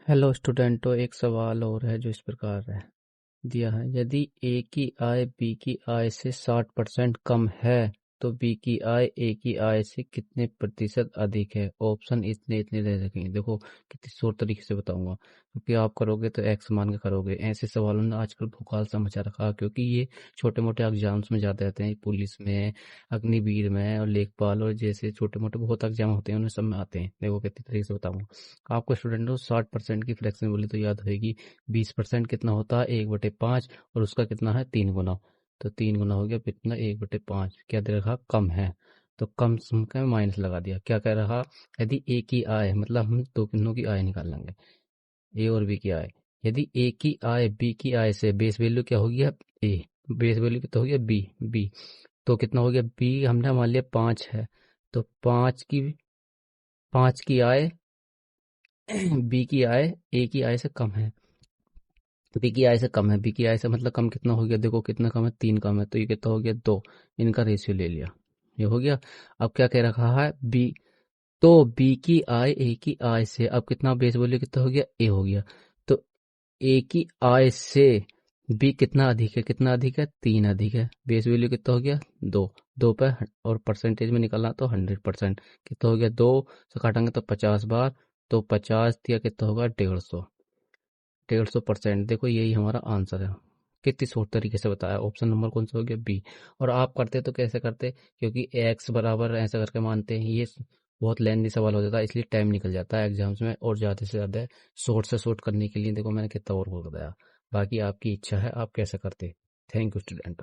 Hello स्टूडेंटों, एक सवाल और है जो इस प्रकार है दिया है। यदि ए की आय बी की आय से 60% कम है तो बी की आय ए की आय से कितने प्रतिशत अधिक है। ऑप्शन इतने इतने दे रखेंगे। देखो कितनी शोर तरीके से बताऊंगा, क्योंकि आप करोगे तो एक्स मान के करोगे। ऐसे सवालों ने आजकल भूकाल सा मचा रखा, क्योंकि ये छोटे मोटे एग्जाम्स में जाते रहते हैं। पुलिस में, अग्निवीर में और लेखपाल और जैसे छोटे मोटे बहुत एग्जाम होते हैं, उन्हें सब में आते हैं। देखो कितनी तरीके से बताऊंगा आपको। स्टूडेंटों 60% की फ्लेक्सिबिलिटी तो याद होगी। 20% कितना होता है, 1/5, और उसका कितना है 3 गुना। तो 3 गुना हो गया कितना, 1/5। क्या दे रखा, कम है। तो कम सम का माइनस लगा दिया। क्या कह रहा, यदि ए की आय, मतलब हम दो किन्नों की आय निकाल लेंगे, ए और बी की आय। यदि ए की आय बी की आय से, बेस वैल्यू क्या हो गया ए, बेस वैल्यू कितना हो गया बी, बी तो कितना हो गया बी, हमने मान लिया 5 है। तो 5 की आय बी की आय ए की आय से कम है। बी की आय से कम है, बी की आय से मतलब कम कितना हो गया, देखो कितना कम है, 3 कम है, तो ये कितना हो गया 2। इनका रेशियो ले लिया, ये हो गया। अब क्या कह रखा है बी, तो बी की आय ए की आय से, अब कितना बेस वैल्यू कितना हो गया ए हो गया। तो ए की आय से बी कितना अधिक है, कितना अधिक है 3 अधिक है। बेस वैल्यू कितना हो गया 2, 2 पे और परसेंटेज में निकालना तो 100%। कितना हो गया 2 से काटेंगे तो 50 बार, तो 50 दिया कितना होगा 150, 150%। देखो यही हमारा आंसर है। कितनी शॉर्ट तरीके से बताया। ऑप्शन नंबर कौन सा हो गया बी। और आप करते तो कैसे करते, क्योंकि एक्स बराबर ऐसा करके मानते हैं, ये बहुत लेंदी सवाल हो जाता है, इसलिए टाइम निकल जाता है एग्जाम्स में। और ज़्यादा से ज़्यादा शॉर्ट से शॉर्ट करने के लिए देखो मैंने कितना और बोल बताया। बाकी आपकी इच्छा है, आप कैसे करते। Thank you student.